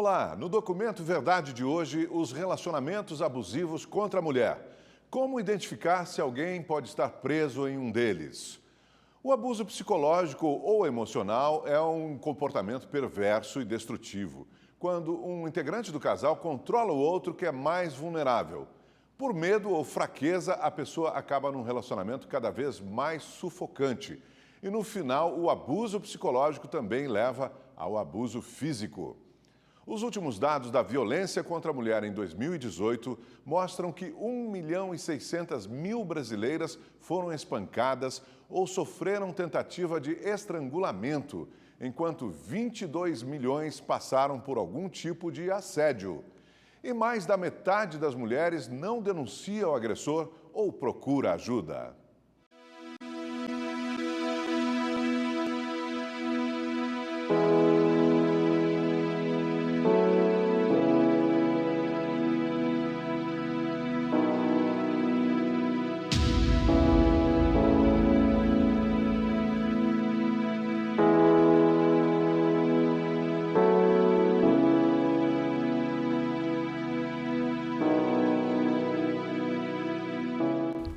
Olá, no documento Verdade de hoje, os relacionamentos abusivos contra a mulher. Como identificar se alguém pode estar preso em um deles? O abuso psicológico ou emocional é um comportamento perverso e destrutivo, quando um integrante do casal controla o outro que é mais vulnerável. Por medo ou fraqueza, a pessoa acaba num relacionamento cada vez mais sufocante. E no final, o abuso psicológico também leva ao abuso físico. Os últimos dados da violência contra a mulher em 2018 mostram que 1.600.000 brasileiras foram espancadas ou sofreram tentativa de estrangulamento, enquanto 22 milhões passaram por algum tipo de assédio. E mais da metade das mulheres não denuncia o agressor ou procura ajuda.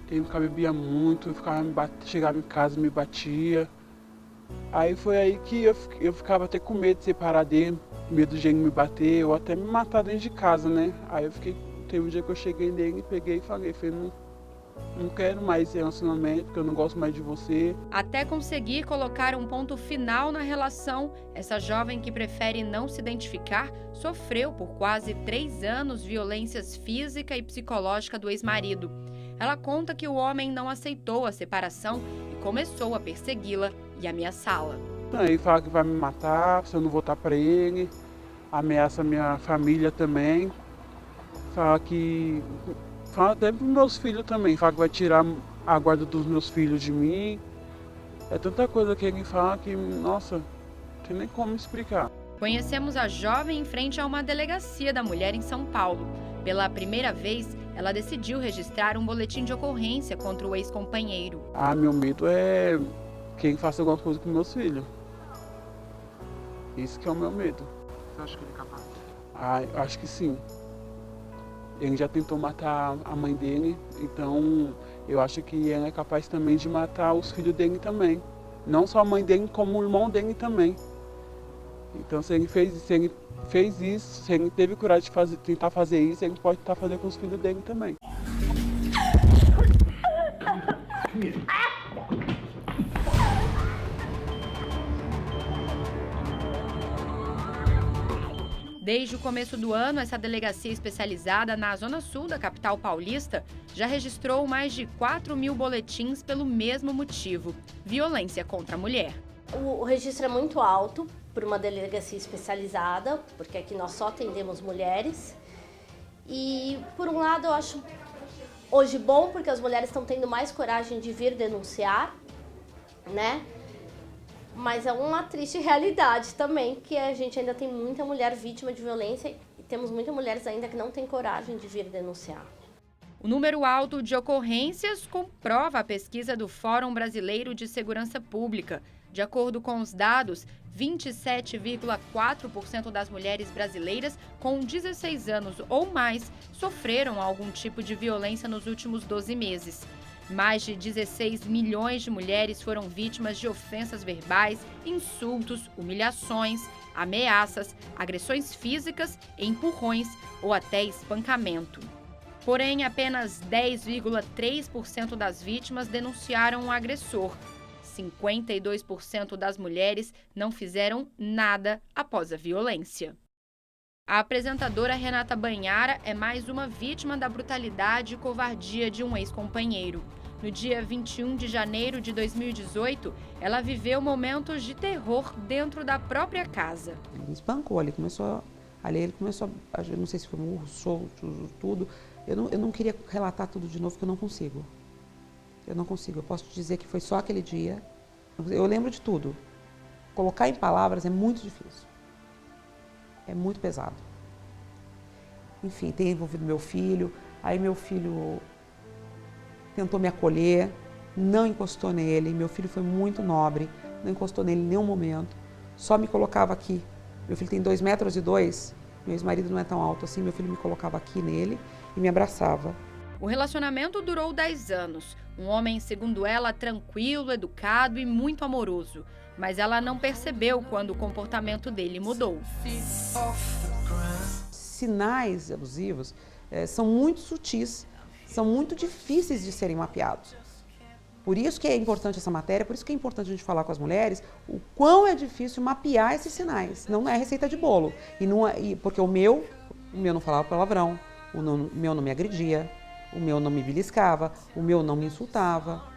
Ele bebia muito, chegava em casa e me batia. Aí foi aí que eu ficava até com medo de separar dele, medo de ele me bater ou até me matar dentro de casa, né? Aí teve um dia que eu cheguei nele e peguei e falei, não quero mais esse relacionamento, porque eu não gosto mais de você. Até conseguir colocar um ponto final na relação, essa jovem que prefere não se identificar sofreu por quase 3 anos violências física e psicológica do ex-marido. Ela conta que o homem não aceitou a separação e começou a persegui-la e ameaçá-la. Aí fala que vai me matar se eu não voltar para ele, ameaça minha família também, fala até para meus filhos também, fala que vai tirar a guarda dos meus filhos de mim. É tanta coisa que ele fala que, nossa, não tem nem como explicar. Conhecemos a jovem em frente a uma delegacia da mulher em São Paulo. Pela primeira vez, ela decidiu registrar um boletim de ocorrência contra o ex-companheiro. Meu medo é que ele faça alguma coisa com meus filhos. Isso que é o meu medo. Você acha que ele é capaz? Eu acho que sim. Ele já tentou matar a mãe dele, então eu acho que ele é capaz também de matar os filhos dele também. Não só a mãe dele, como o irmão dele também. Então se ele fez isso, se ele teve coragem de tentar fazer isso, ele pode tentar fazer com os filhos dele também. Desde o começo do ano, essa delegacia especializada na Zona Sul da capital paulista já registrou mais de 4.000 boletins pelo mesmo motivo: violência contra a mulher. O registro é muito alto por uma delegacia especializada, porque aqui nós só atendemos mulheres. E, por um lado, eu acho hoje bom, porque as mulheres estão tendo mais coragem de vir denunciar, né? Mas é uma triste realidade também, que a gente ainda tem muita mulher vítima de violência e temos muitas mulheres ainda que não têm coragem de vir denunciar. O número alto de ocorrências comprova a pesquisa do Fórum Brasileiro de Segurança Pública. De acordo com os dados, 27,4% das mulheres brasileiras com 16 anos ou mais sofreram algum tipo de violência nos últimos 12 meses. Mais de 16 milhões de mulheres foram vítimas de ofensas verbais, insultos, humilhações, ameaças, agressões físicas, empurrões ou até espancamento. Porém, apenas 10,3% das vítimas denunciaram o agressor. 52% das mulheres não fizeram nada após a violência. A apresentadora Renata Banhara é mais uma vítima da brutalidade e covardia de um ex-companheiro. No dia 21 de janeiro de 2018, ela viveu momentos de terror dentro da própria casa. Ele me espancou, ele começou, eu não sei se foi murro, solto, tudo. Eu não queria relatar tudo de novo, porque eu não consigo. Eu posso te dizer que foi só aquele dia. Eu lembro de tudo. Colocar em palavras é muito difícil. É muito pesado. Enfim, tem envolvido meu filho. Aí meu filho tentou me acolher, não encostou nele. Meu filho foi muito nobre, não encostou nele em nenhum momento. Só me colocava aqui. Meu filho tem 2,2 metros, Meu ex-marido não é tão alto assim, meu filho me colocava aqui nele e me abraçava. O relacionamento durou 10 anos. Um homem, segundo ela, tranquilo, educado e muito amoroso. Mas ela não percebeu quando o comportamento dele mudou. Sinais abusivos são muito sutis, são muito difíceis de serem mapeados. Por isso que é importante essa matéria, por isso que é importante a gente falar com as mulheres o quão é difícil mapear esses sinais. Não é receita de bolo. Porque o meu não falava palavrão, o meu não me agredia, o meu não me beliscava, o meu não me insultava.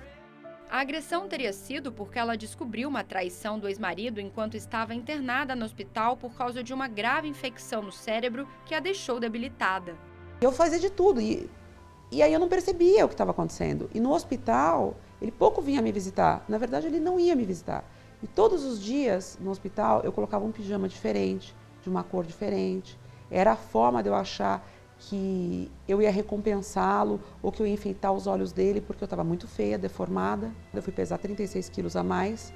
A agressão teria sido porque ela descobriu uma traição do ex-marido enquanto estava internada no hospital por causa de uma grave infecção no cérebro que a deixou debilitada. Eu fazia de tudo e aí eu não percebia o que estava acontecendo. E no hospital, ele pouco vinha me visitar. Na verdade, ele não ia me visitar. E todos os dias no hospital eu colocava um pijama diferente, de uma cor diferente. Era a forma de eu achar que eu ia recompensá-lo ou que eu ia enfeitar os olhos dele, porque eu estava muito feia, deformada. Eu fui pesar 36 quilos a mais,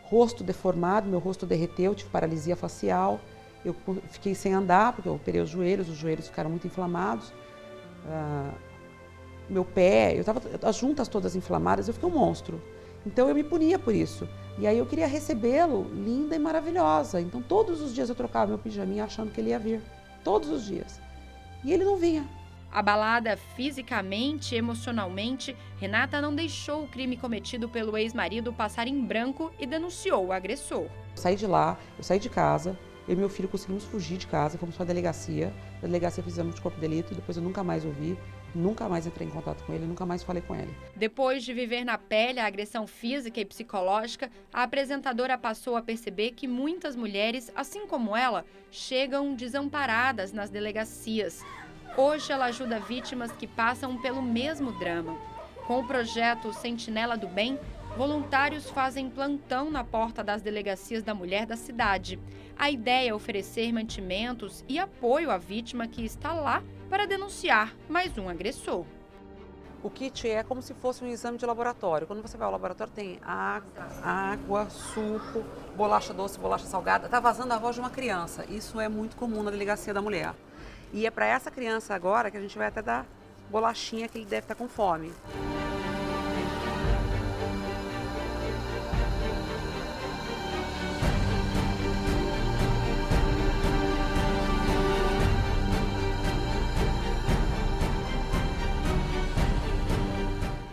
rosto deformado, meu rosto derreteu, tive paralisia facial. Eu fiquei sem andar, porque eu operei os joelhos ficaram muito inflamados. Meu pé, eu estava as juntas todas inflamadas, eu fiquei um monstro. Então eu me punia por isso. E aí eu queria recebê-lo linda e maravilhosa. Então todos os dias eu trocava meu pijaminha achando que ele ia vir. Todos os dias. E ele não vinha. Abalada fisicamente e emocionalmente, Renata não deixou o crime cometido pelo ex-marido passar em branco e denunciou o agressor. Eu saí de lá, eu saí de casa, eu e meu filho conseguimos fugir de casa, fomos para a delegacia. Na delegacia fizemos de corpo de delito, depois eu nunca mais ouvi, nunca mais entrei em contato com ele, nunca mais falei com ele. Depois de viver na pele a agressão física e psicológica, a apresentadora passou a perceber que muitas mulheres, assim como ela, chegam desamparadas nas delegacias. Hoje ela ajuda vítimas que passam pelo mesmo drama. Com o projeto Sentinela do Bem, voluntários fazem plantão na porta das delegacias da mulher da cidade. A ideia é oferecer mantimentos e apoio à vítima que está lá para denunciar mais um agressor. O kit é como se fosse um exame de laboratório. Quando você vai ao laboratório tem água, suco, bolacha doce, bolacha salgada. Está vazando a voz de uma criança. Isso é muito comum na delegacia da mulher. E é para essa criança agora que a gente vai até dar bolachinha que ele deve estar com fome.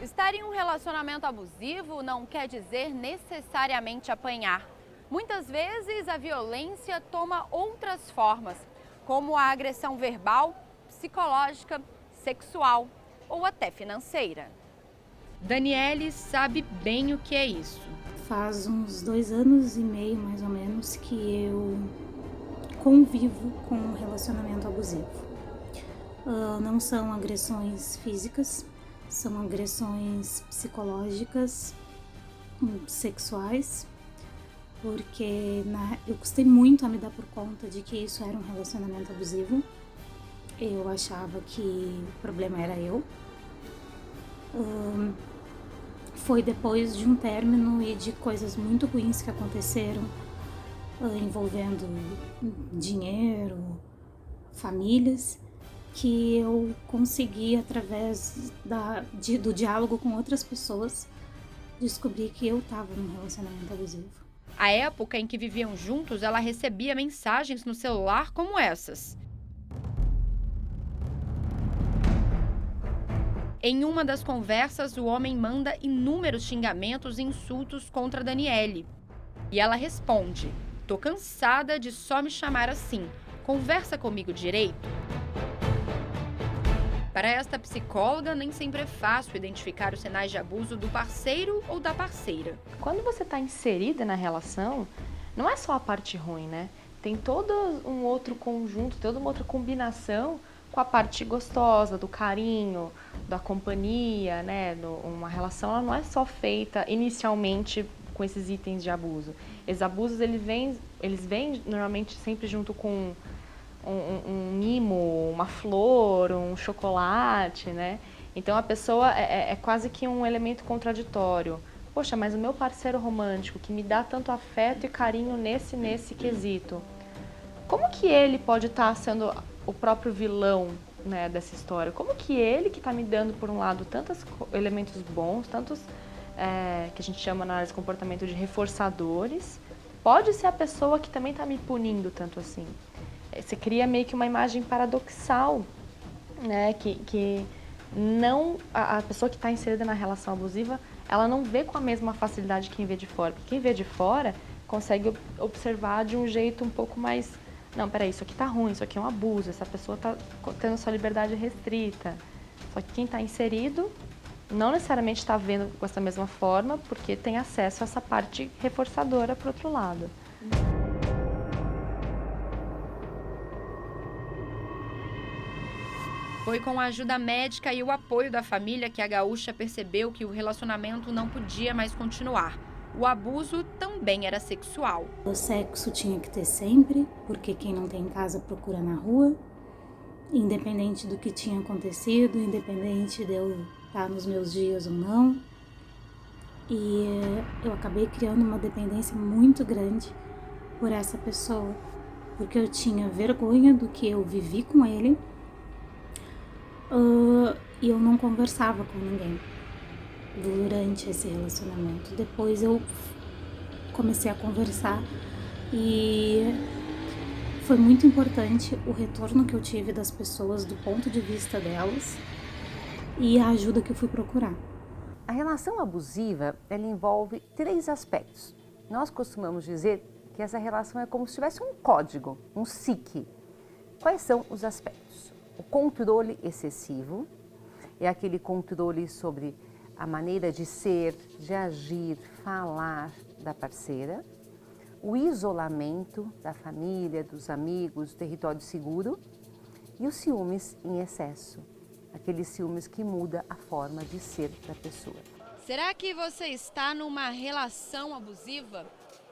Estar em um relacionamento abusivo não quer dizer necessariamente apanhar. Muitas vezes a violência toma outras formas, como a agressão verbal, psicológica, sexual ou até financeira. Daniele sabe bem o que é isso. Faz uns 2 anos e meio, mais ou menos, que eu convivo com um relacionamento abusivo. Não são agressões físicas, são agressões psicológicas, sexuais, porque eu custei muito a me dar por conta de que isso era um relacionamento abusivo. Eu achava que o problema era eu. Foi depois de um término e de coisas muito ruins que aconteceram, envolvendo dinheiro, famílias, que eu consegui, através do diálogo com outras pessoas, descobrir que eu estava num relacionamento abusivo. À época em que viviam juntos, ela recebia mensagens no celular como essas. Em uma das conversas, o homem manda inúmeros xingamentos e insultos contra Daniele. E ela responde: "Tô cansada de só me chamar assim. Conversa comigo direito." Para esta psicóloga, nem sempre é fácil identificar os sinais de abuso do parceiro ou da parceira. Quando você está inserida na relação, não é só a parte ruim, né? Tem todo um outro conjunto, toda uma outra combinação com a parte gostosa, do carinho, da companhia, né? Uma relação ela não é só feita inicialmente com esses itens de abuso. Esses abusos eles vêm normalmente sempre junto com um mimo, uma flor, um chocolate, né? Então a pessoa é quase que um elemento contraditório. Poxa, mas o meu parceiro romântico que me dá tanto afeto e carinho nesse quesito, como que ele pode estar sendo o próprio vilão, né, dessa história? Como que ele, que está me dando, por um lado, tantos elementos bons, tantos que a gente chama na área de comportamento de reforçadores, pode ser a pessoa que também está me punindo tanto assim? Você cria meio que uma imagem paradoxal, né, que não, a pessoa que está inserida na relação abusiva, ela não vê com a mesma facilidade quem vê de fora. Porque quem vê de fora consegue observar de um jeito um pouco mais... Não, peraí, isso aqui tá ruim, isso aqui é um abuso, essa pessoa tá tendo sua liberdade restrita. Só que quem está inserido não necessariamente está vendo com essa mesma forma, porque tem acesso a essa parte reforçadora por outro lado. Foi com a ajuda médica e o apoio da família que a gaúcha percebeu que o relacionamento não podia mais continuar. O abuso também era sexual. O sexo tinha que ter sempre, porque quem não tem em casa procura na rua, independente do que tinha acontecido, independente de eu estar nos meus dias ou não. E eu acabei criando uma dependência muito grande por essa pessoa, porque eu tinha vergonha do que eu vivi com ele e eu não conversava com ninguém durante esse relacionamento. Depois eu comecei a conversar e foi muito importante o retorno que eu tive das pessoas, do ponto de vista delas, e a ajuda que eu fui procurar. A relação abusiva, ela envolve 3 aspectos. Nós costumamos dizer que essa relação é como se tivesse um código, um SIC. Quais são os aspectos? O controle excessivo é aquele controle sobre a maneira de ser, de agir, falar da parceira. O isolamento da família, dos amigos, do território seguro. E os ciúmes em excesso. Aqueles ciúmes que muda a forma de ser da pessoa. Será que você está numa relação abusiva?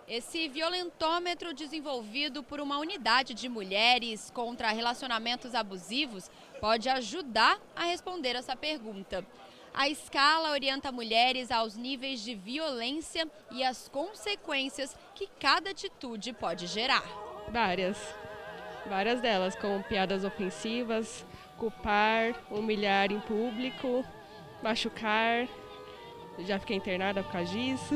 Esse violentômetro desenvolvido por uma unidade de mulheres contra relacionamentos abusivos pode ajudar a responder essa pergunta. A escala orienta mulheres aos níveis de violência e as consequências que cada atitude pode gerar. Várias delas, como piadas ofensivas, culpar, humilhar em público, machucar, já fiquei internada por causa disso,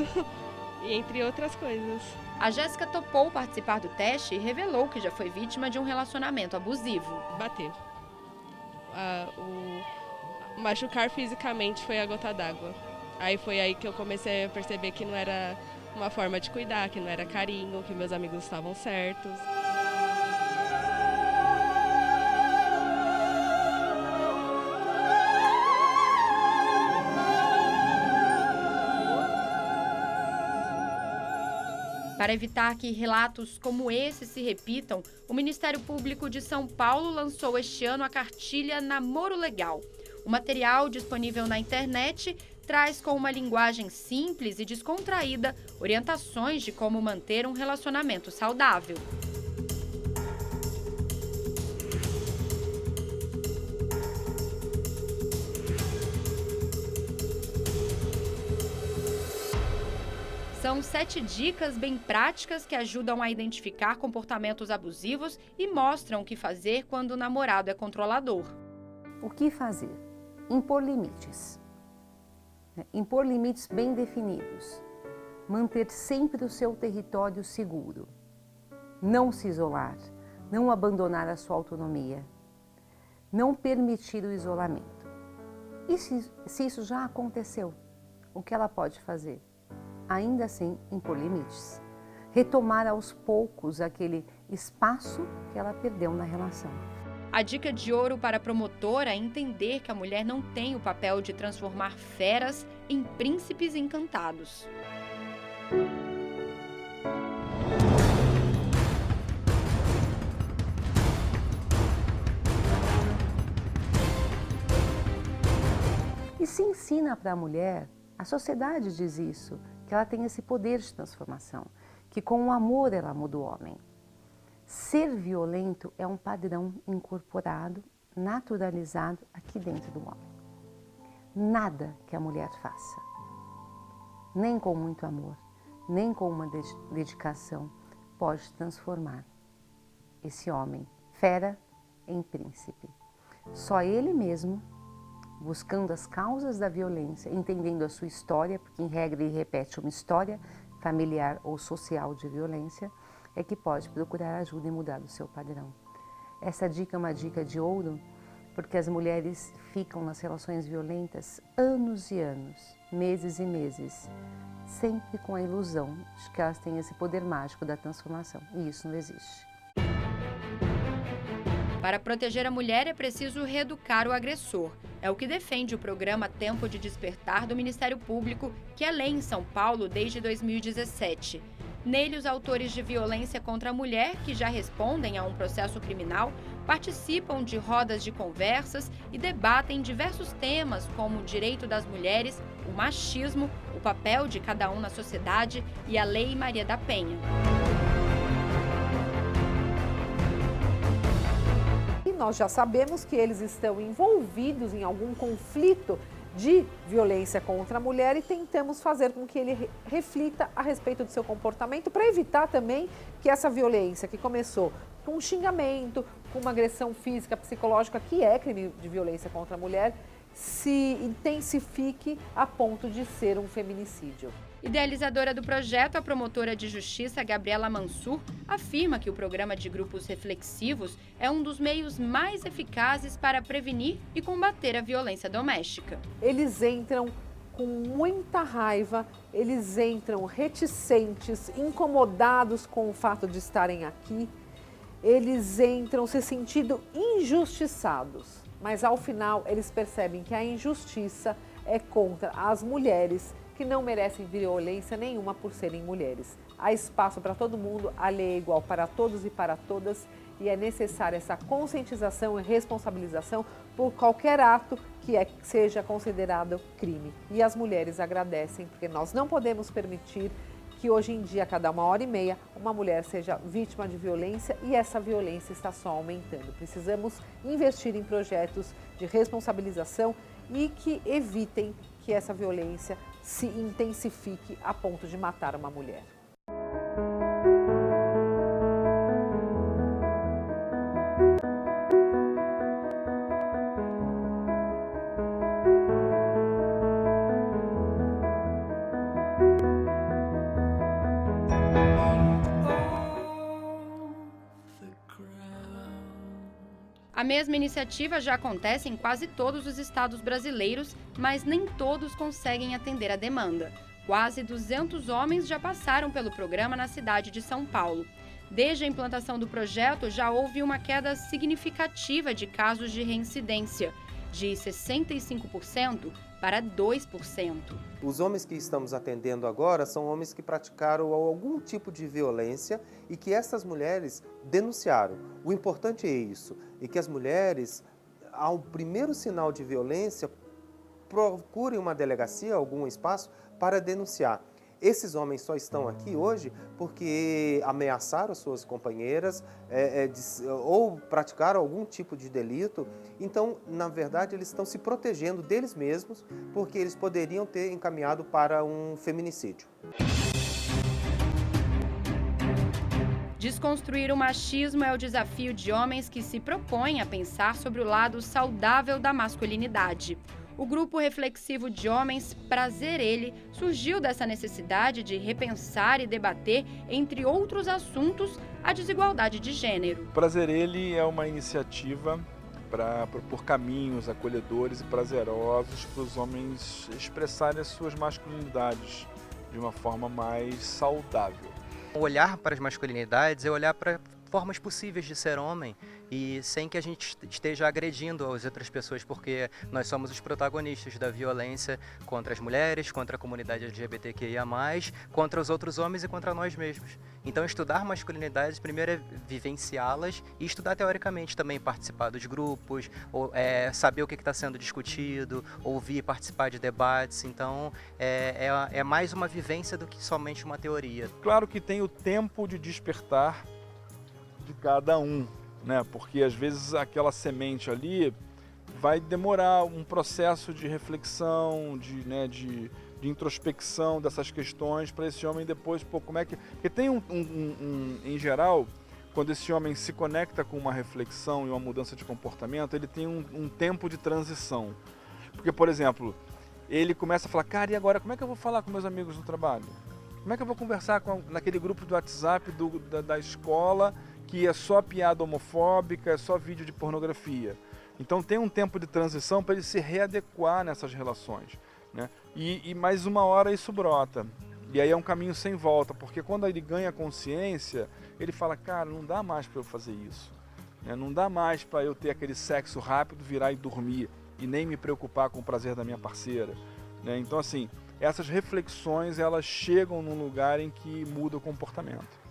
e entre outras coisas. A Jéssica topou participar do teste e revelou que já foi vítima de um relacionamento abusivo. Bater. O machucar fisicamente foi a gota d'água. Aí foi aí que eu comecei a perceber que não era uma forma de cuidar, que não era carinho, que meus amigos estavam certos. Para evitar que relatos como esse se repitam, o Ministério Público de São Paulo lançou este ano a cartilha Namoro Legal. O material, disponível na internet, traz com uma linguagem simples e descontraída orientações de como manter um relacionamento saudável. São 7 dicas bem práticas que ajudam a identificar comportamentos abusivos e mostram o que fazer quando o namorado é controlador. O que fazer? Impor limites. Impor limites bem definidos. Manter sempre o seu território seguro. Não se isolar. Não abandonar a sua autonomia. Não permitir o isolamento. E se isso já aconteceu, o que ela pode fazer? Ainda assim, impor limites. Retomar aos poucos aquele espaço que ela perdeu na relação. A dica de ouro para a promotora é entender que a mulher não tem o papel de transformar feras em príncipes encantados. E se ensina para a mulher, a sociedade diz isso, que ela tem esse poder de transformação, que com o amor ela muda o homem. Ser violento é um padrão incorporado, naturalizado aqui dentro do homem. Nada que a mulher faça, nem com muito amor, nem com uma dedicação, pode transformar esse homem, fera em príncipe. Só ele mesmo, buscando as causas da violência, entendendo a sua história, porque em regra ele repete uma história familiar ou social de violência, é que pode procurar ajuda e mudar o seu padrão. Essa dica é uma dica de ouro, porque as mulheres ficam nas relações violentas anos e anos, meses e meses, sempre com a ilusão de que elas têm esse poder mágico da transformação, e isso não existe. Para proteger a mulher é preciso reeducar o agressor. É o que defende o programa Tempo de Despertar do Ministério Público, que é lei em São Paulo desde 2017. Nele, os autores de violência contra a mulher, que já respondem a um processo criminal, participam de rodas de conversas e debatem diversos temas como o direito das mulheres, o machismo, o papel de cada um na sociedade e a Lei Maria da Penha. E nós já sabemos que eles estão envolvidos em algum conflito de violência contra a mulher e tentamos fazer com que ele reflita a respeito do seu comportamento para evitar também que essa violência que começou com um xingamento, com uma agressão física, psicológica, que é crime de violência contra a mulher, se intensifique a ponto de ser um feminicídio. Idealizadora do projeto, a promotora de justiça Gabriela Mansur afirma que o programa de grupos reflexivos é um dos meios mais eficazes para prevenir e combater a violência doméstica. Eles entram com muita raiva, eles entram reticentes, incomodados com o fato de estarem aqui, eles entram se sentindo injustiçados, mas ao final eles percebem que a injustiça é contra as mulheres, que não merecem violência nenhuma por serem mulheres. Há espaço para todo mundo, a lei é igual para todos e para todas, e é necessária essa conscientização e responsabilização por qualquer ato que seja considerado crime. E as mulheres agradecem, porque nós não podemos permitir que hoje em dia, a cada 1h30, uma mulher seja vítima de violência, e essa violência está só aumentando. Precisamos investir em projetos de responsabilização e que evitem que essa violência se intensifique a ponto de matar uma mulher. A mesma iniciativa já acontece em quase todos os estados brasileiros, mas nem todos conseguem atender a demanda. Quase 200 homens já passaram pelo programa na cidade de São Paulo. Desde a implantação do projeto, já houve uma queda significativa de casos de reincidência, de 65% para 2%. Os homens que estamos atendendo agora são homens que praticaram algum tipo de violência e que essas mulheres denunciaram. O importante é isso, e que as mulheres, ao primeiro sinal de violência, procurem uma delegacia, algum espaço, para denunciar. Esses homens só estão aqui hoje porque ameaçaram suas companheiras ou praticaram algum tipo de delito. Então, na verdade, eles estão se protegendo deles mesmos porque eles poderiam ter encaminhado para um feminicídio. Desconstruir o machismo é o desafio de homens que se propõem a pensar sobre o lado saudável da masculinidade. O grupo reflexivo de homens Prazer Ele surgiu dessa necessidade de repensar e debater, entre outros assuntos, a desigualdade de gênero. Prazer Ele é uma iniciativa para propor caminhos acolhedores e prazerosos para os homens expressarem as suas masculinidades de uma forma mais saudável. Olhar para as masculinidades é olhar para formas possíveis de ser homem e sem que a gente esteja agredindo as outras pessoas, porque nós somos os protagonistas da violência contra as mulheres, contra a comunidade LGBTQIA+, contra os outros homens e contra nós mesmos. Então estudar masculinidades primeiro é vivenciá-las e estudar teoricamente também, participar dos grupos, saber o que está sendo discutido, ouvir, participar de debates. Então é mais uma vivência do que somente uma teoria. Claro que tem o tempo de despertar de cada um, né? Porque às vezes aquela semente ali vai demorar um processo de reflexão, de introspecção dessas questões para esse homem depois, como é que... Porque tem em geral, quando esse homem se conecta com uma reflexão e uma mudança de comportamento, ele tem um tempo de transição. Porque, por exemplo, ele começa a falar, cara, e agora como é que eu vou falar com meus amigos no trabalho? Como é que eu vou conversar naquele grupo do WhatsApp da escola que é só piada homofóbica, é só vídeo de pornografia? Então tem um tempo de transição para ele se readequar nessas relações, né? E mais uma hora isso brota. E aí é um caminho sem volta, porque quando ele ganha consciência, ele fala, cara, não dá mais para eu fazer isso, né? Não dá mais para eu ter aquele sexo rápido, virar e dormir, e nem me preocupar com o prazer da minha parceira, né? Então, assim, essas reflexões, elas chegam num lugar em que muda o comportamento.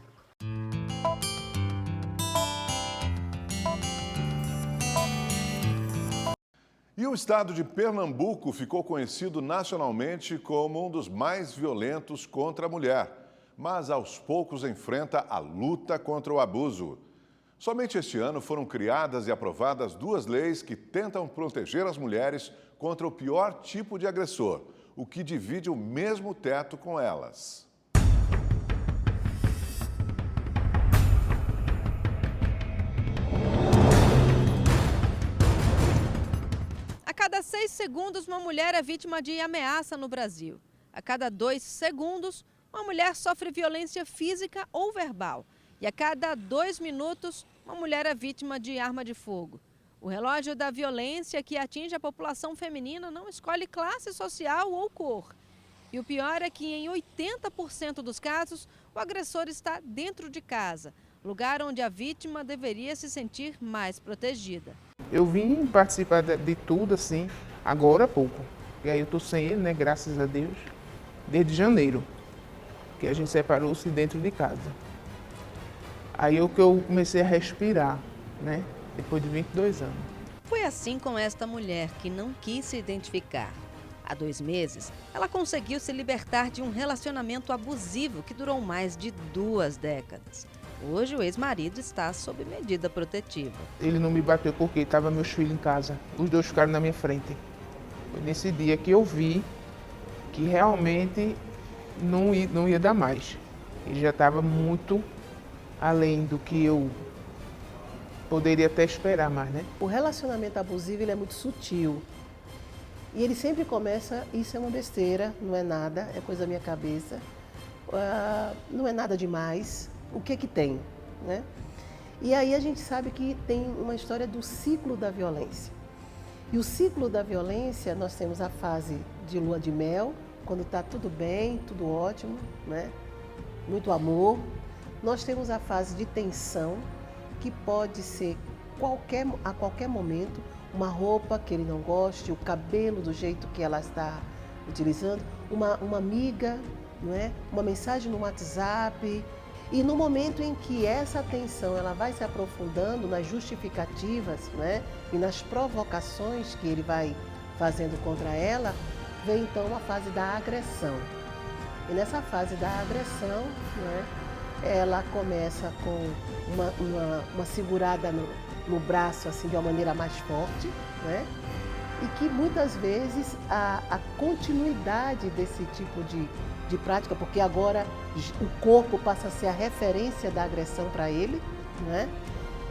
E o estado de Pernambuco ficou conhecido nacionalmente como um dos mais violentos contra a mulher, mas aos poucos enfrenta a luta contra o abuso. Somente este ano foram criadas e aprovadas 2 leis que tentam proteger as mulheres contra o pior tipo de agressor, o que divide o mesmo teto com elas. A cada 6 segundos, uma mulher é vítima de ameaça no Brasil. A cada 2 segundos, uma mulher sofre violência física ou verbal. E a cada 2 minutos, uma mulher é vítima de arma de fogo. O relógio da violência que atinge a população feminina não escolhe classe social ou cor. E o pior é que em 80% dos casos, o agressor está dentro de casa, lugar onde a vítima deveria se sentir mais protegida. Eu vim participar de tudo assim, agora há pouco. E aí eu tô sem ele, né, graças a Deus, desde janeiro, que a gente separou-se dentro de casa. Aí eu comecei a respirar, né, depois de 22 anos. Foi assim com esta mulher que não quis se identificar. Há 2 meses, ela conseguiu se libertar de um relacionamento abusivo que durou mais de 2 décadas. Hoje, o ex-marido está sob medida protetiva. Ele não me bateu porque estavam meus filhos em casa. Os 2 ficaram na minha frente. Foi nesse dia que eu vi que realmente não ia dar mais. Ele já estava muito além do que eu poderia até esperar mais, né? O relacionamento abusivo ele é muito sutil. E ele sempre começa, isso é uma besteira, não é nada, é coisa da minha cabeça. Não é nada demais. O que tem, né? E aí a gente sabe que tem uma história do ciclo da violência. E o ciclo da violência, nós temos a fase de lua de mel, quando está tudo bem, tudo ótimo, né? Muito amor. Nós temos a fase de tensão, que pode ser a qualquer momento, uma roupa que ele não goste, o cabelo do jeito que ela está utilizando, uma amiga, não é? Uma mensagem no WhatsApp. E no momento em que essa tensão ela vai se aprofundando nas justificativas, né, e nas provocações que ele vai fazendo contra ela, vem então a fase da agressão. E nessa fase da agressão, né, ela começa com uma segurada no braço assim de uma maneira mais forte, né, e que muitas vezes a continuidade desse tipo de prática, porque agora o corpo passa a ser a referência da agressão para ele, né?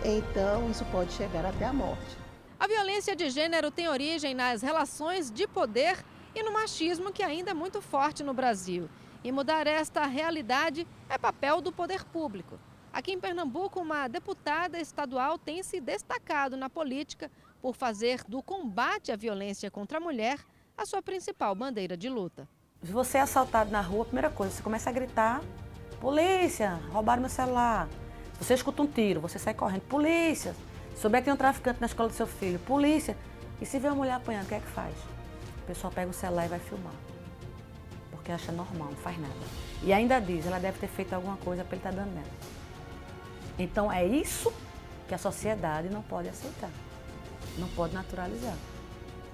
Então isso pode chegar até a morte. A violência de gênero tem origem nas relações de poder e no machismo que ainda é muito forte no Brasil. E mudar esta realidade é papel do poder público. Aqui em Pernambuco, uma deputada estadual tem se destacado na política por fazer do combate à violência contra a mulher a sua principal bandeira de luta. Se você é assaltado na rua, a primeira coisa, você começa a gritar, polícia, roubaram meu celular. Se você escuta um tiro, você sai correndo, polícia. Se souber que tem um traficante na escola do seu filho, polícia. E se vê uma mulher apanhando, o que é que faz? O pessoal pega o celular e vai filmar. Porque acha normal, não faz nada. E ainda diz, ela deve ter feito alguma coisa para ele estar dando nela. Então é isso que a sociedade não pode aceitar. Não pode naturalizar.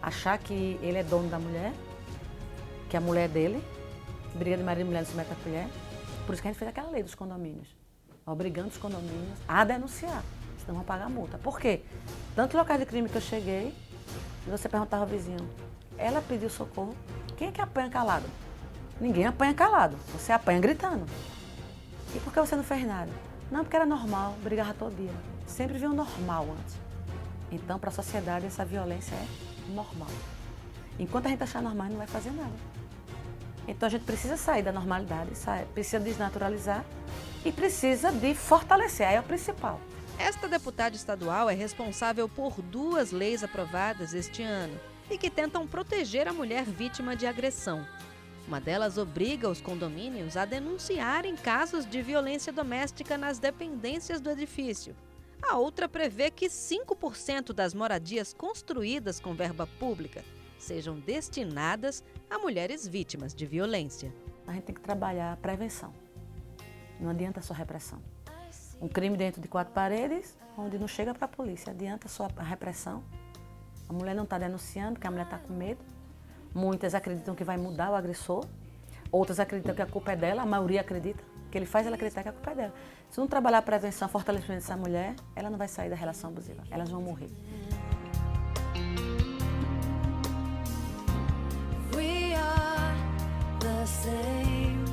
Achar que ele é dono da mulher, que a mulher é dele, briga de marido e mulher não se mete a colher. Por isso que a gente fez aquela lei dos condomínios, obrigando os condomínios a denunciar, senão vão pagar multa. Por quê? Tantos locais de crime que eu cheguei, e você perguntava ao vizinho, ela pediu socorro, quem é que apanha calado? Ninguém apanha calado, você apanha gritando. E por que você não fez nada? Não, porque era normal, brigava todo dia. Sempre viu normal antes. Então, para a sociedade, essa violência é normal. Enquanto a gente achar normal, não vai fazer nada. Então, a gente precisa sair da normalidade, precisa desnaturalizar e precisa de fortalecer, aí é o principal. Esta deputada estadual é responsável por 2 leis aprovadas este ano e que tentam proteger a mulher vítima de agressão. Uma delas obriga os condomínios a denunciarem casos de violência doméstica nas dependências do edifício. A outra prevê que 5% das moradias construídas com verba pública sejam destinadas a mulheres vítimas de violência. A gente tem que trabalhar a prevenção. Não adianta só repressão. Um crime dentro de 4 paredes, onde não chega para a polícia. Adianta só a repressão. A mulher não está denunciando, porque a mulher está com medo. Muitas acreditam que vai mudar o agressor. Outras acreditam que a culpa é dela, a maioria acredita. O que ele faz, ela acreditar que a culpa é dela. Se não trabalhar a prevenção, fortalecimento dessa mulher, ela não vai sair da relação abusiva. Elas vão morrer. We are the same.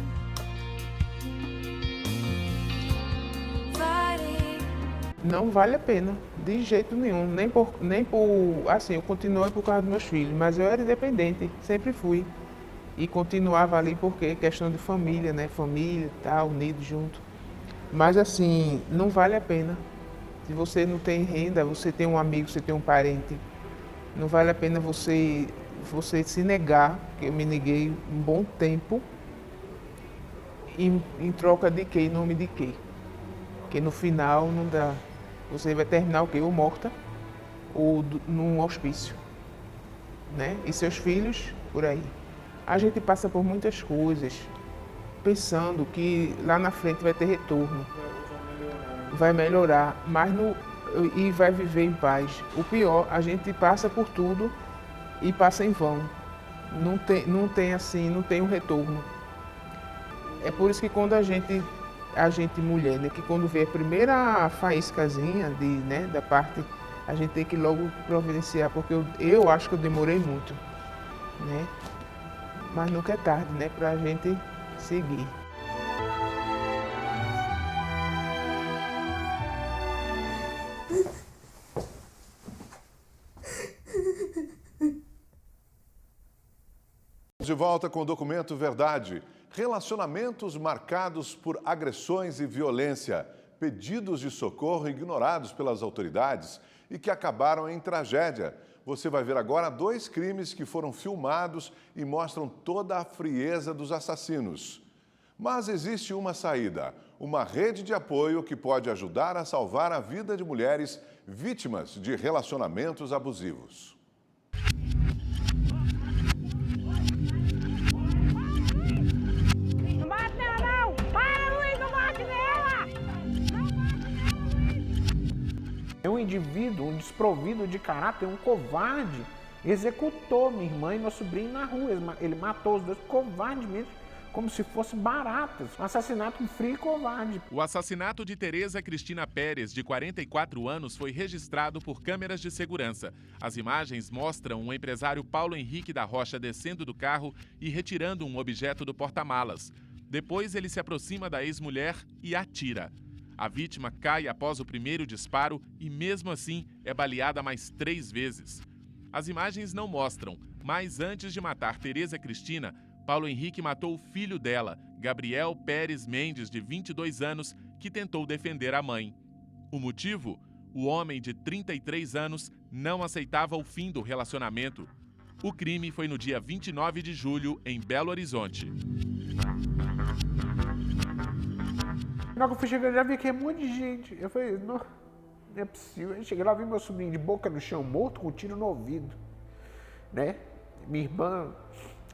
Não vale a pena, de jeito nenhum, nem por, assim, eu continuei por causa dos meus filhos, mas eu era independente, sempre fui. E continuava ali porque questão de família, né, família e tal, unido junto. Mas assim, não vale a pena. Se você não tem renda, você tem um amigo, você tem um parente, não vale a pena você se negar, que eu me neguei um bom tempo, em troca de quê, em nome de quê? Porque no final não dá. Você vai terminar o quê? Ou morta, ou num hospício, né? E seus filhos, por aí. A gente passa por muitas coisas, pensando que lá na frente vai ter retorno, vai melhorar, mas e vai viver em paz. O pior, a gente passa por tudo e passa em vão. Não tem um retorno. É por isso que quando a gente mulher, né, que quando vê a primeira faíscazinha da parte, a gente tem que logo providenciar, porque eu acho que eu demorei muito, né? Mas nunca é tarde, né, pra gente seguir. De volta com o documento Verdade. Relacionamentos marcados por agressões e violência, pedidos de socorro ignorados pelas autoridades e que acabaram em tragédia. Você vai ver agora 2 crimes que foram filmados e mostram toda a frieza dos assassinos. Mas existe uma saída, uma rede de apoio que pode ajudar a salvar a vida de mulheres vítimas de relacionamentos abusivos. É um indivíduo, um desprovido de caráter, um covarde, executou minha irmã e meu sobrinho na rua. Ele matou os 2 covardemente, como se fossem baratas. Um assassinato frio e covarde. O assassinato de Tereza Cristina Pérez, de 44 anos, foi registrado por câmeras de segurança. As imagens mostram o empresário Paulo Henrique da Rocha descendo do carro e retirando um objeto do porta-malas. Depois ele se aproxima da ex-mulher e atira. A vítima cai após o primeiro disparo e, mesmo assim, é baleada mais 3 vezes. As imagens não mostram, mas antes de matar Tereza Cristina, Paulo Henrique matou o filho dela, Gabriel Pérez Mendes, de 22 anos, que tentou defender a mãe. O motivo? O homem de 33 anos não aceitava o fim do relacionamento. O crime foi no dia 29 de julho, em Belo Horizonte. Na hora que eu fui chegando, já vi que é um monte de gente. Eu falei, não é possível. Eu cheguei lá, vi meu sobrinho de boca no chão, morto, com um tiro no ouvido, né? Minha irmã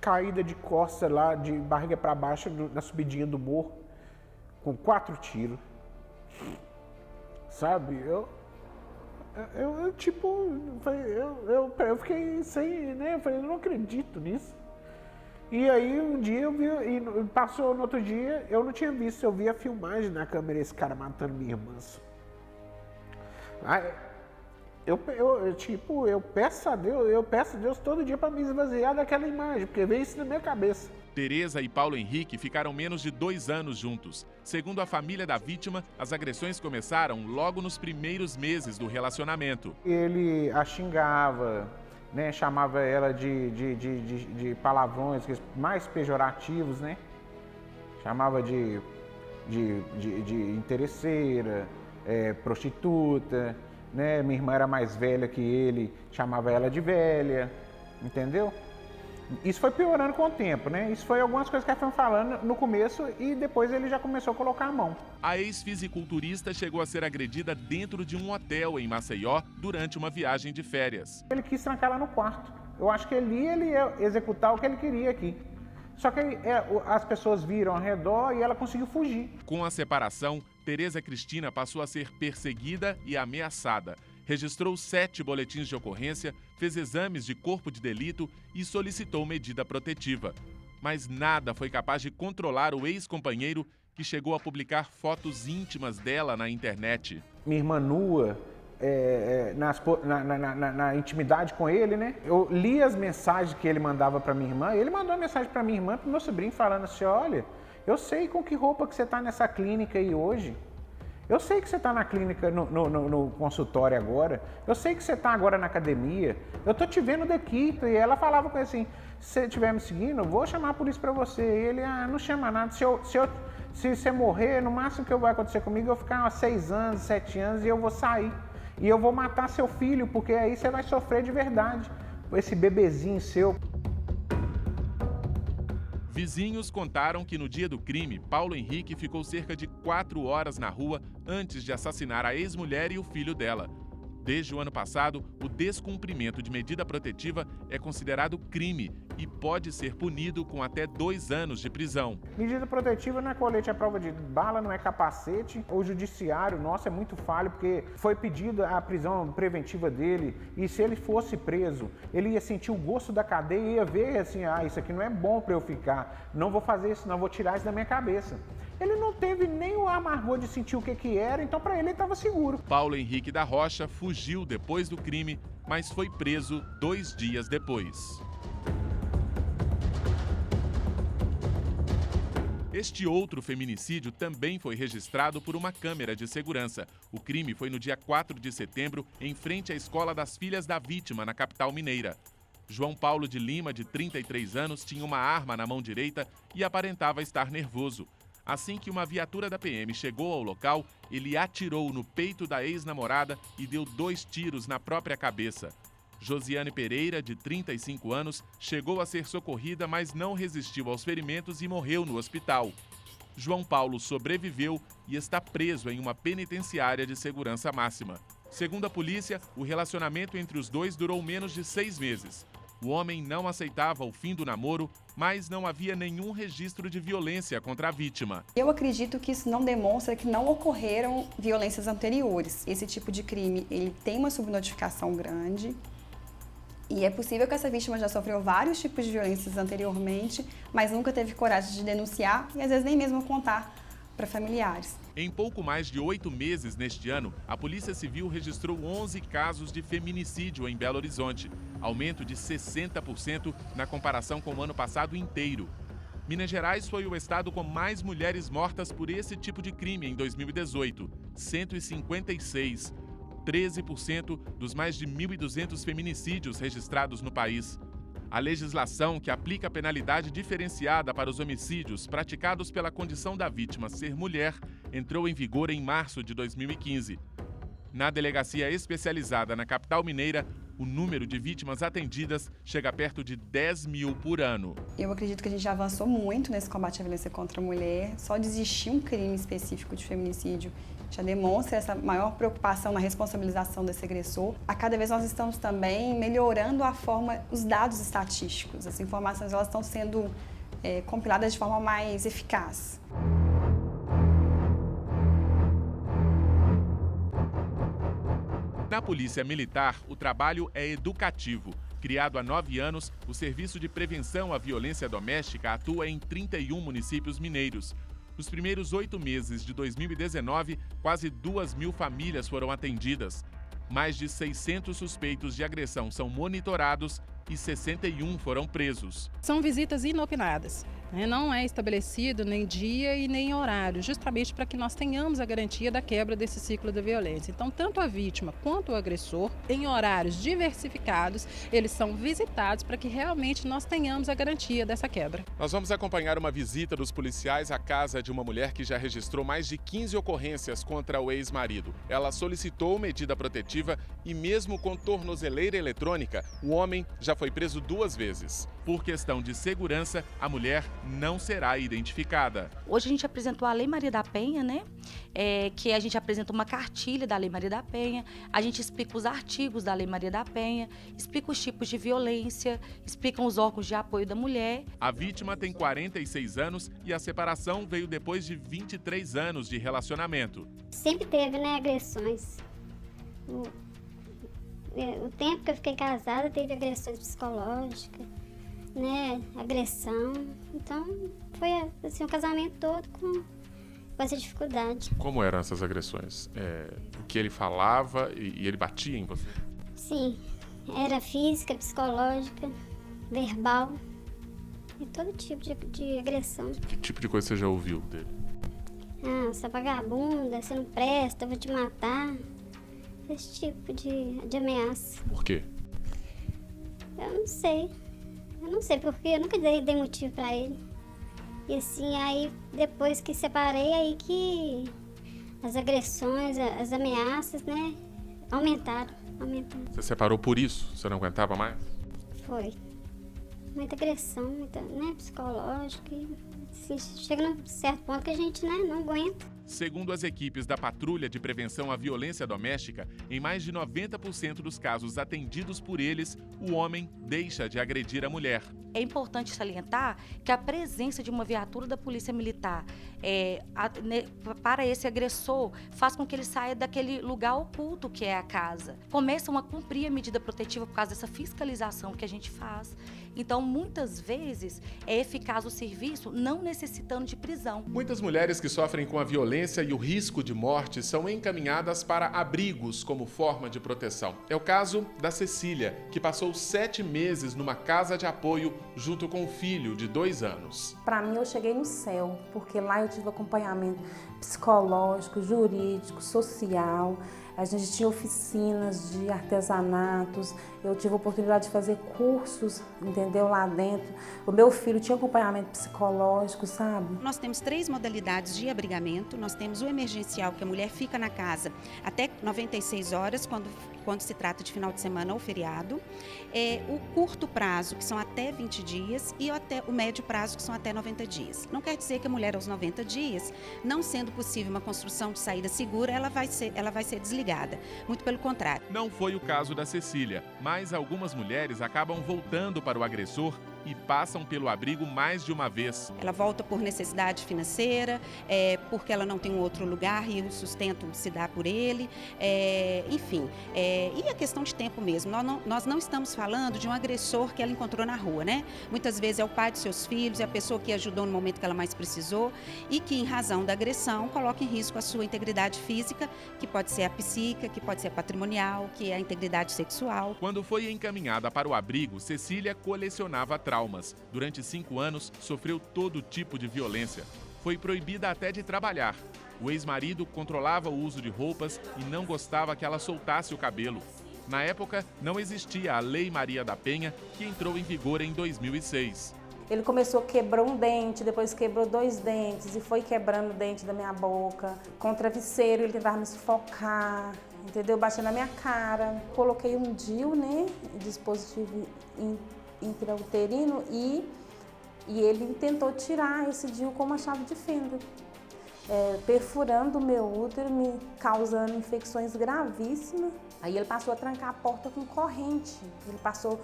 caída de costas lá, de barriga para baixo, na subidinha do morro, com 4 tiros. Sabe? Eu fiquei sem, né? Eu falei, eu não acredito nisso. E aí um dia eu vi, e passou no outro dia, eu não tinha visto, eu vi a filmagem na câmera, esse cara matando minha irmã. Eu peço a Deus todo dia para me esvaziar daquela imagem, porque veio isso na minha cabeça. Tereza e Paulo Henrique ficaram menos de 2 anos juntos. Segundo a família da vítima, as agressões começaram logo nos primeiros meses do relacionamento. Ele a xingava, né, chamava ela de palavrões mais pejorativos, né? Chamava de interesseira, prostituta, né? Minha irmã era mais velha que ele, chamava ela de velha, entendeu? Isso foi piorando com o tempo, né? Isso foi algumas coisas que eles foram falando no começo e depois ele já começou a colocar a mão. A ex-fisiculturista chegou a ser agredida dentro de um hotel em Maceió durante uma viagem de férias. Ele quis trancar ela no quarto. Eu acho que ele ia executar o que ele queria aqui. Só que as pessoas viram ao redor e ela conseguiu fugir. Com a separação, Tereza Cristina passou a ser perseguida e ameaçada. Registrou 7 boletins de ocorrência, fez exames de corpo de delito e solicitou medida protetiva. Mas nada foi capaz de controlar o ex-companheiro, que chegou a publicar fotos íntimas dela na internet. Minha irmã nua, na intimidade com ele, né? Eu li as mensagens que ele mandava para minha irmã. Ele mandou uma mensagem para minha irmã, para o meu sobrinho, falando assim: olha, eu sei com que roupa que você está nessa clínica aí hoje. Eu sei que você está na clínica, no consultório agora. Eu sei que você está agora na academia. Eu tô te vendo daqui. E ela falava com ele assim: se você estiver me seguindo, eu vou chamar a polícia para você. E ele: não chama nada. Se você morrer, no máximo que vai acontecer comigo, eu vou ficar 6 anos, 7 anos e eu vou sair. E eu vou matar seu filho, porque aí você vai sofrer de verdade. Esse bebezinho seu. Vizinhos contaram que no dia do crime, Paulo Henrique ficou cerca de 4 horas na rua antes de assassinar a ex-mulher e o filho dela. Desde o ano passado, o descumprimento de medida protetiva é considerado crime e pode ser punido com até 2 anos de prisão. Medida protetiva não é colete à prova de bala, não é capacete. O judiciário nosso é muito falho, porque foi pedida a prisão preventiva dele e se ele fosse preso, ele ia sentir o gosto da cadeia e ia ver assim: isso aqui não é bom para eu ficar, não vou fazer isso, não vou tirar isso da minha cabeça. Ele não teve nem o amargor de sentir o que era, então para ele estava seguro. Paulo Henrique da Rocha fugiu depois do crime, mas foi preso 2 dias depois. Este outro feminicídio também foi registrado por uma câmera de segurança. O crime foi no dia 4 de setembro, em frente à Escola das Filhas da Vítima, na capital mineira. João Paulo de Lima, de 33 anos, tinha uma arma na mão direita e aparentava estar nervoso. Assim que uma viatura da PM chegou ao local, ele atirou no peito da ex-namorada e deu 2 tiros na própria cabeça. Josiane Pereira, de 35 anos, chegou a ser socorrida, mas não resistiu aos ferimentos e morreu no hospital. João Paulo sobreviveu e está preso em uma penitenciária de segurança máxima. Segundo a polícia, o relacionamento entre os dois durou menos de 6 meses. O homem não aceitava o fim do namoro, mas não havia nenhum registro de violência contra a vítima. Eu acredito que isso não demonstra que não ocorreram violências anteriores. Esse tipo de crime, ele tem uma subnotificação grande e é possível que essa vítima já sofreu vários tipos de violências anteriormente, mas nunca teve coragem de denunciar e às vezes nem mesmo contar para familiares. Em pouco mais de 8 meses neste ano, a Polícia Civil registrou 11 casos de feminicídio em Belo Horizonte, aumento de 60% na comparação com o ano passado inteiro. Minas Gerais foi o estado com mais mulheres mortas por esse tipo de crime em 2018, 156, 13% dos mais de 1.200 feminicídios registrados no país. A legislação que aplica a penalidade diferenciada para os homicídios praticados pela condição da vítima ser mulher entrou em vigor em março de 2015. Na delegacia especializada na capital mineira, o número de vítimas atendidas chega perto de 10 mil por ano. Eu acredito que a gente já avançou muito nesse combate à violência contra a mulher. Só de existir um crime específico de feminicídio já demonstra essa maior preocupação na responsabilização desse agressor. A cada vez nós estamos também melhorando a forma, os dados estatísticos. As informações elas estão sendo compiladas de forma mais eficaz. Na Polícia Militar, o trabalho é educativo. Criado há 9 anos, o Serviço de Prevenção à Violência Doméstica atua em 31 municípios mineiros. Nos primeiros 8 meses de 2019, quase 2.000 famílias foram atendidas. Mais de 600 suspeitos de agressão são monitorados e 61 foram presos. São visitas inopinadas. Não é estabelecido nem dia e nem horário, justamente para que nós tenhamos a garantia da quebra desse ciclo da violência. Então, tanto a vítima quanto o agressor, em horários diversificados, eles são visitados para que realmente nós tenhamos a garantia dessa quebra. Nós vamos acompanhar uma visita dos policiais à casa de uma mulher que já registrou mais de 15 ocorrências contra o ex-marido. Ela solicitou medida protetiva e mesmo com tornozeleira eletrônica, o homem já foi preso 2 vezes. Por questão de segurança, a mulher não será identificada. Hoje a gente apresentou a Lei Maria da Penha, né? Que a gente apresenta uma cartilha da Lei Maria da Penha, a gente explica os artigos da Lei Maria da Penha, explica os tipos de violência, explica os órgãos de apoio da mulher. A vítima tem 46 anos e a separação veio depois de 23 anos de relacionamento. Sempre teve, né, agressões. O tempo que eu fiquei casada teve agressões psicológicas, né, agressão. Então foi assim, um casamento todo com essa dificuldade. Como eram essas agressões? O que ele falava e ele batia em você? Sim, era física, psicológica, verbal e todo tipo de agressão. Que tipo de coisa você já ouviu dele? Você é vagabunda, você não presta, eu vou te matar. Esse tipo de ameaça. Por quê? Eu não sei. Eu não sei porque eu nunca dei motivo pra ele. E assim, aí depois que separei, aí que as agressões, as ameaças, né, aumentaram. Você separou por isso? Você não aguentava mais? Foi. Muita agressão, muita, né, psicológica. E, assim, chega num certo ponto que a gente, né, não aguenta. Segundo as equipes da Patrulha de Prevenção à Violência Doméstica, em mais de 90% dos casos atendidos por eles, o homem deixa de agredir a mulher. É importante salientar que a presença de uma viatura da Polícia Militar para esse agressor faz com que ele saia daquele lugar oculto que é a casa. Começam a cumprir a medida protetiva por causa dessa fiscalização que a gente faz. Então, muitas vezes, é eficaz o serviço não necessitando de prisão. Muitas mulheres que sofrem com a violência e o risco de morte são encaminhadas para abrigos como forma de proteção. É o caso da Cecília, que passou 7 meses numa casa de apoio junto com o filho de 2 anos. Para mim, eu cheguei no céu, porque lá eu tive acompanhamento psicológico, jurídico, social. A gente tinha oficinas de artesanatos, eu tive a oportunidade de fazer cursos, entendeu, lá dentro. O meu filho tinha acompanhamento psicológico, sabe? Nós temos 3 modalidades de abrigamento. Nós temos o emergencial, que a mulher fica na casa até 96 horas, quando se trata de final de semana ou feriado. O curto prazo, que são até 20 dias, e até o médio prazo, que são até 90 dias. Não quer dizer que a mulher, aos 90 dias, não sendo possível uma construção de saída segura, ela vai ser desligada. Muito pelo contrário. Não foi o caso da Cecília, mas algumas mulheres acabam voltando para o agressor e passam pelo abrigo mais de uma vez. Ela volta por necessidade financeira, porque ela não tem um outro lugar e o sustento se dá por ele, enfim. E a questão de tempo mesmo. Nós não estamos falando de um agressor que ela encontrou na rua, né? Muitas vezes é o pai de seus filhos, é a pessoa que ajudou no momento que ela mais precisou e que, em razão da agressão, coloca em risco a sua integridade física, que pode ser a psíquica, que pode ser a patrimonial, que é a integridade sexual. Quando foi encaminhada para o abrigo, Cecília colecionava traumas. Durante 5 anos, sofreu todo tipo de violência. Foi proibida até de trabalhar. O ex-marido controlava o uso de roupas e não gostava que ela soltasse o cabelo. Na época, não existia a Lei Maria da Penha, que entrou em vigor em 2006. Ele começou, quebrou um dente, depois quebrou 2 dentes e foi quebrando o dente da minha boca. Com o travesseiro, ele tentava me sufocar, entendeu? Batia na minha cara. Coloquei um DIU, né, dispositivo intrauterino, e ele tentou tirar esse DIU com uma chave de fenda, perfurando o meu útero, me causando infecções gravíssimas. Aí ele passou a trancar a porta com corrente, ele passou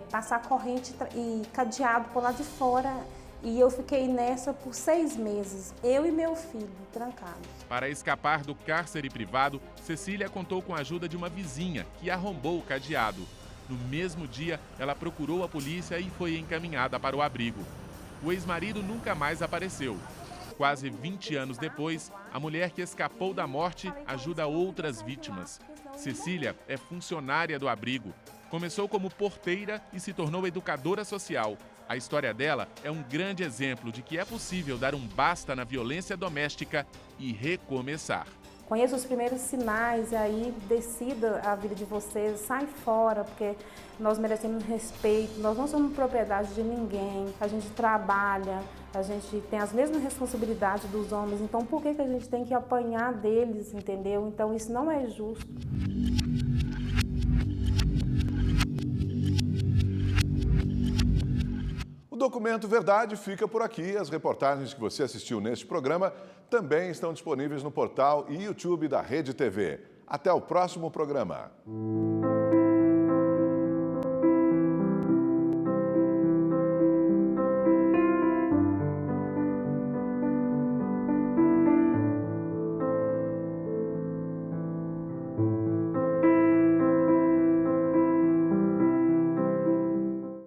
passar corrente e cadeado por lá de fora, e eu fiquei nessa por 6 meses, eu e meu filho, trancados. Para escapar do cárcere privado, Cecília contou com a ajuda de uma vizinha, que arrombou o cadeado. No mesmo dia, ela procurou a polícia e foi encaminhada para o abrigo. O ex-marido nunca mais apareceu. Quase 20 anos depois, a mulher que escapou da morte ajuda outras vítimas. Cecília é funcionária do abrigo. Começou como porteira e se tornou educadora social. A história dela é um grande exemplo de que é possível dar um basta na violência doméstica e recomeçar. Conheça os primeiros sinais e aí decida a vida de vocês, sai fora, porque nós merecemos respeito, nós não somos propriedade de ninguém, a gente trabalha, a gente tem as mesmas responsabilidades dos homens, então por que a gente tem que apanhar deles, entendeu? Então isso não é justo. O Documento Verdade fica por aqui. As reportagens que você assistiu neste programa também estão disponíveis no portal e YouTube da Rede TV. Até o próximo programa.